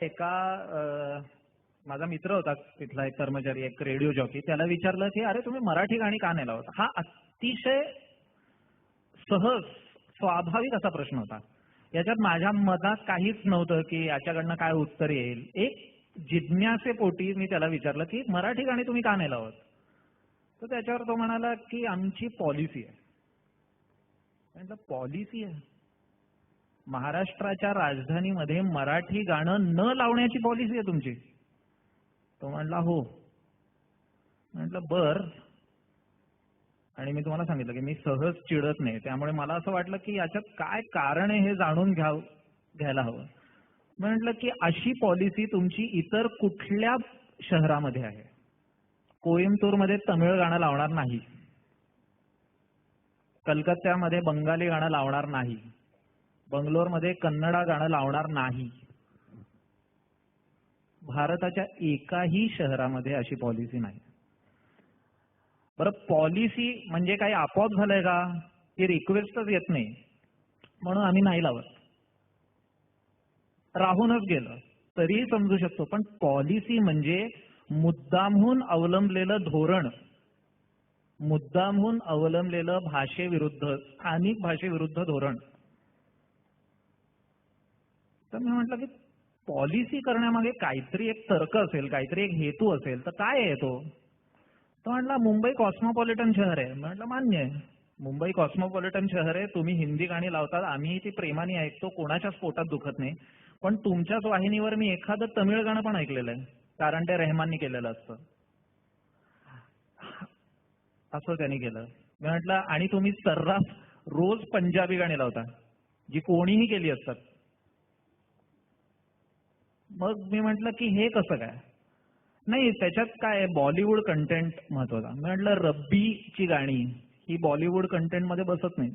एका माझा मित्र होता तिथला एक कर्मचारी, एक रेडिओ जॉकी, त्याला विचारलं की अरे तुम्ही मराठी गाणी का नाही लावत? हा अतिशय सहज स्वाभाविक असा प्रश्न होता. याच्यात माझ्या मनात काहीच नव्हतं की याच्याकडनं काय उत्तर येईल. एक जिज्ञासेपोटी मी त्याला विचारलं की मराठी गाणी तुम्ही का नाही लावत? तर त्याच्यावर तो म्हणाला की आमची पॉलिसी आहे. म्हटलं पॉलिसी आहे? महाराष्ट्राच्या राजधानीमध्ये मराठी गाणं न लावण्याची पॉलिसी आहे तुमची? तो म्हणला हो. म्हटलं बर. आणि मी तुम्हाला सांगितलं की मी सहज चिडत नाही, त्यामुळे मला असं वाटलं की याच्यात काय कारण आहे हे जाणून घ्यायला हवं. म्हटलं की अशी पॉलिसी तुमची इतर कुठल्या शहरामध्ये आहे? कोइंबतूरमध्ये तमिळ गाणं लावणार नाही, कलकत्त्यामध्ये बंगाली गाणं लावणार नाही, बंगलोरमध्ये कन्नडा गाणं लावणार नाही. भारताच्या एकाही शहरामध्ये अशी पॉलिसी नाही. बरं, पॉलिसी म्हणजे काही आपोआप झालंय का? ही रिक्वेस्टच येत नाही म्हणून आम्ही नाही लावत, राहूनच गेलं तरीही समजू शकतो. पण पॉलिसी म्हणजे मुद्दामहून अवलंबलेलं धोरण, मुद्दामहून अवलंबलेलं भाषेविरुद्ध, स्थानिक भाषेविरुद्ध धोरण. तर मी म्हटलं की पॉलिसी करण्यामागे काहीतरी एक तर्क असेल, काहीतरी एक हेतू असेल, तर काय आहे तो? तो म्हटला मुंबई कॉस्मोपॉलिटन शहर आहे. म्हटलं मान्य आहे, मुंबई कॉस्मोपॉलिटन शहर आहे, तुम्ही हिंदी गाणी लावतात, आम्ही ती प्रेमाने ऐकतो, कोणाच्याच पोटात दुखत नाही. पण तुमच्याच वाहिनीवर मी एखादं तमिळ गाणं पण ऐकलेलं आहे, कारण ते रेहमाननी केलेलं असतं. असं त्यांनी केलं. मी म्हटलं आणि तुम्ही सर्रास रोज पंजाबी गाणी लावता, जी कोणीही केली असतात. मग मी म्हटलं की हे कसं काय? नाही, त्याच्यात काय बॉलिवूड कंटेंट महत्वाचा. मी म्हटलं रब्बीची गाणी ही बॉलिवूड कंटेंट मध्ये बसत नाही.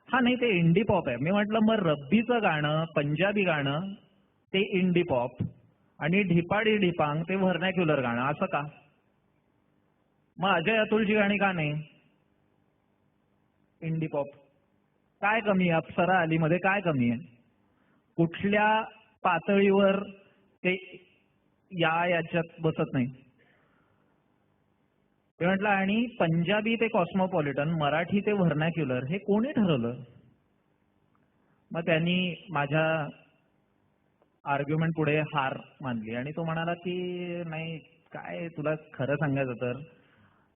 हा नाही, ते इंडी पॉप आहे. मी म्हटलं मग रब्बीचं गाणं, पंजाबी गाणं ते इंडी पॉप आणि ढिपाडी ढिपांग ते व्हर्नॅक्युलर गाणं, असं का? मग अजय अतुलची गाणी का नाही इंडी पॉप? काय कमी आहे? अप्सरा अलीमध्ये काय कमी आहे? कुठल्या पातळीवर ते याच्यात बसत नाही? ते म्हटलं आणि पंजाबी ते कॉस्मोपॉलिटन, मराठी ते व्हर्नॅक्युलर हे कोणी ठरवलं? मग त्यांनी माझ्या आर्ग्युमेंट पुढे हार मानली आणि तो म्हणाला की नाही, काय तुला खरं सांगायचं तर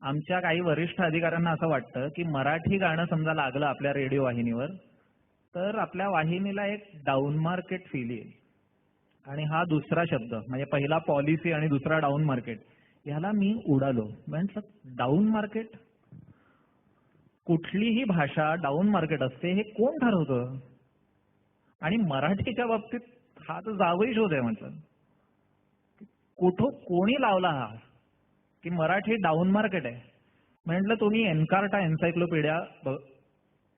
आमच्या काही वरिष्ठ अधिकाऱ्यांना असं वाटतं की मराठी गाणं समजा लागलं आपल्या रेडिओ वाहिनीवर तर आपल्या वाहिनीला एक डाऊन मार्केट फील येईल. आणि हा दुसरा शब्द म्हणजे पहिला पॉलिसी आणि दुसरा डाऊन मार्केट, ह्याला मी उडालो. म्हटलं डाऊन मार्केट? कुठलीही भाषा डाऊन मार्केट असते हे कोण ठरवतं? आणि मराठीच्या बाबतीत हा तर जावई शोध आहे. म्हटलं कुठं कोणी लावला हा की मराठी डाऊन मार्केट आहे? म्हटलं तुम्ही एन्कार्टा एन्सायक्लोपीडिया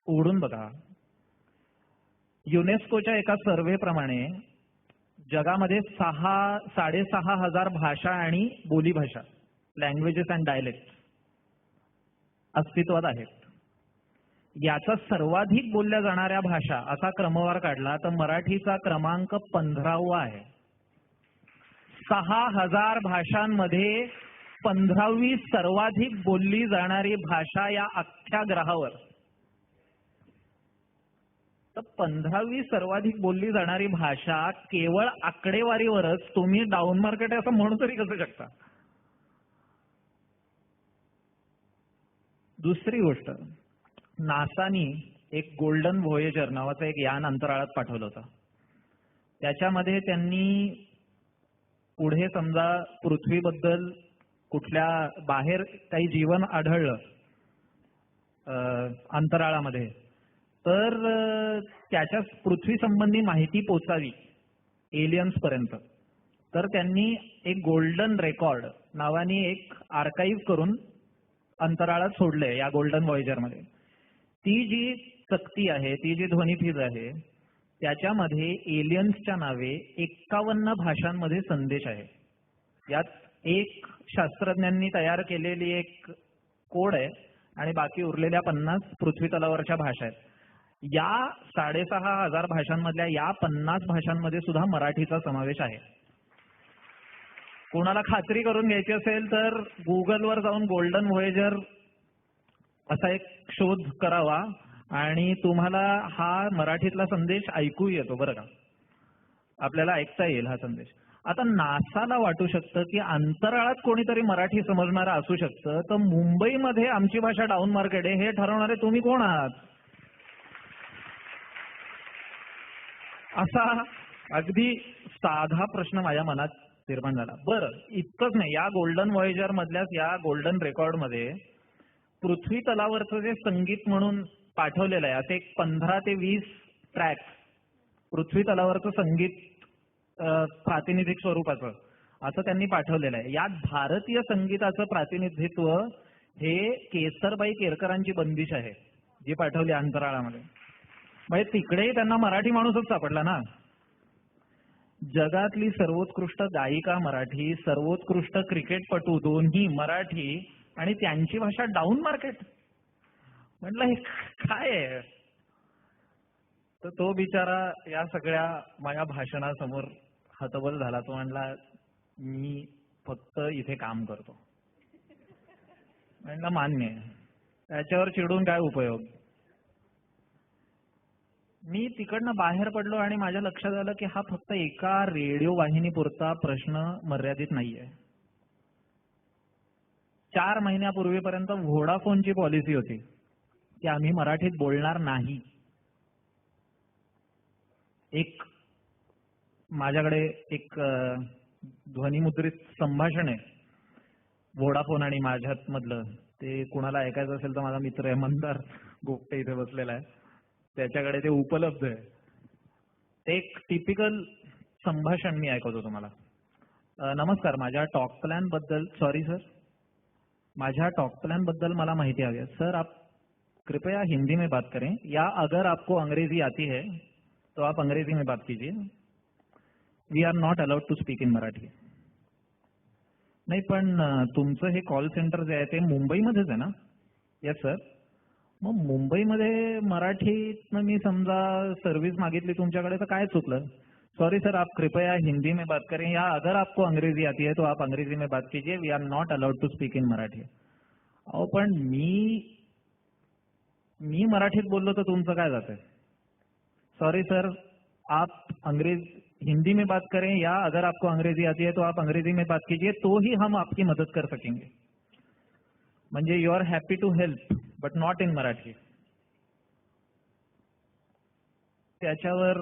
उघडून बघा. युनेस्कोच्या एका सर्व्हे प्रमाणे जगामध्ये 6,500 भाषा आणि बोलीभाषा, लँग्वेजेस अँड डायलेक्ट अस्तित्वात आहेत. याचा सर्वाधिक बोलल्या जाणाऱ्या भाषा असा क्रमवार काढला तर मराठीचा क्रमांक 15वा आहे. 6,000 भाषांमध्ये 15वी सर्वाधिक बोलली जाणारी भाषा या अख्ख्या ग्रहावर. तर 15वी सर्वाधिक बोलली जाणारी भाषा केवळ आकडेवारीवरच तुम्ही डाऊन मार्केट आहे असं म्हणू तरी कसं शकता? दुसरी गोष्ट, नासानी एक गोल्डन व्होयेजर नावाचं एक यान अंतराळात पाठवलं होतं. त्याच्यामध्ये त्यांनी पुढे समजा पृथ्वीबद्दल कुठल्या बाहेर काही जीवन आढळलं अंतराळामध्ये तर त्याच्या पृथ्वी संबंधी माहिती पोचावी एलियन्स पर्यंत, तर त्यांनी एक गोल्डन रेकॉर्ड नावाने एक आर्काइव्ह करून अंतराळात सोडले या गोल्डन व्हॉयेजरमध्ये. ती जी चकती आहे, ती जी ध्वनिफीज आहे, त्याच्यामध्ये एलियन्सच्या नावे 51 भाषांमध्ये संदेश आहे. यात एक शास्त्रज्ञांनी तयार केलेली एक कोड आहे आणि बाकी उरलेल्या 50 पृथ्वी तलावरच्या भाषा आहेत. या 6,500 भाषांमधल्या या 50 भाषांमध्ये सुद्धा मराठीचा समावेश आहे. कोणाला खात्री करून घ्यायची असेल तर गुगलवर जाऊन गोल्डन व्होयेजर असा एक शोध करावा आणि तुम्हाला हा मराठीतला संदेश ऐकू येतो बरं का. आपल्याला ऐकता येईल हा संदेश. आता नासाला वाटू शकतं की अंतराळात कोणीतरी मराठी समजणारं असू शकतं, तर मुंबईमध्ये आमची भाषा डाऊन मार्केट आहे हे ठरवणारे तुम्ही कोण आहात? असा अगदी साधा प्रश्न माझ्या मनात निर्माण झाला. बरं, इतकंच नाही, या गोल्डन व्हॉयेजर मधल्याच या गोल्डन रेकॉर्ड मध्ये पृथ्वी तलावरचं जे संगीत म्हणून पाठवलेलं आहे, असे एक 15 ते 20 ट्रॅक पृथ्वी तलावरचं संगीत प्रातिनिधिक स्वरूपाचं असं त्यांनी पाठवलेलं आहे. यात भारतीय संगीताचं प्रातिनिधित्व हे केसरबाई केरकरांची बंदिश आहे जी पाठवली अंतराळामध्ये. म्हणजे तिकडेही त्यांना मराठी माणूसच सापडला ना. जगातली सर्वोत्कृष्ट गायिका मराठी, सर्वोत्कृष्ट क्रिकेटपटू दोन्ही मराठी आणि त्यांची भाषा डाऊन मार्केट. म्हटलं हे काय आहे? तर तो बिचारा या सगळ्या माझ्या भाषणासमोर हतबल झाला. तो म्हणला मी फक्त इथे काम करतो. म्हणलं मान्य आहे, त्याच्यावर चिडून काय उपयोग. मी तिकडनं बाहेर पडलो आणि माझ्या लक्षात आलं की हा फक्त एका रेडिओ वाहिनीपुरता प्रश्न मर्यादित नाहीये. 4 महिन्यापूर्वीपर्यंत व्होडाफोनची पॉलिसी होती की आम्ही मराठीत बोलणार नाही. माझ्याकडे एक ध्वनिमुद्रित संभाषण आहे व्होडाफोन आणि माझ्यात मधलं. ते कुणाला ऐकायचं असेल तर माझा मित्र आहे मंदार गोपटे इथे बसलेला आहे, त्याच्याकडे ते उपलब्ध आहे. ते एक टिपिकल संभाषण मी ऐकवतो तुम्हाला. नमस्कार, माझ्या टॉक प्लॅन बद्दल माझ्या टॉक प्लॅन बद्दल मला माहिती हवी है सर. आप कृपया हिंदी में बात करें या अगर आपको अंग्रेजी आती है तो आप अंग्रेजी में बात कीजिए. We are not allowed to speak in Marathi. नाही पण तुमचं हे कॉल सेंटर जे आहे ते मुंबईमध्येच आहे ना? Yes sir. मग मुंबईमध्ये मराठीतनं मी समजा सर्व्हिस मागितली तुमच्याकडे तर काय चुकलं? सॉरी सर, आप कृपया हिंदी में बात करें या अगर आपको अंग्रेजी आती है तो आप अंग्रेजी में बात कीजिए. We are not allowed to speak in Marathi. अहो पण मी मराठीत बोललो तर तुमचं काय जातंय? सॉरी सर, आप हिंदी में बात करें या अगर आपको अंग्रेजी आती है तो आप अंग्रेजी में बात कीजिए, तो ही हम आपकी मदद कर सकेंगे. म्हणजे you are happy to help but not in Marathi. त्याच्यावर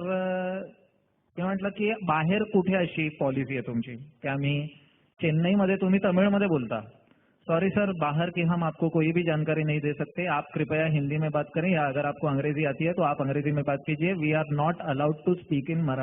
ते म्हटलं की बाहेर कुठे अशी पॉलिसी आहे तुमची की आम्ही चेन्नईमध्ये तुम्ही तमिळमध्ये बोलता. सॉरी सर, बाहर की हम आपको कोई भी जानकारी नहीं दे सकते. आप कृपया हिंदी में बात करें या अगर आपको अंग्रेजी आती है तो आप अंग्रेजी में बात कीजिए. We are not allowed to speak in Marathi.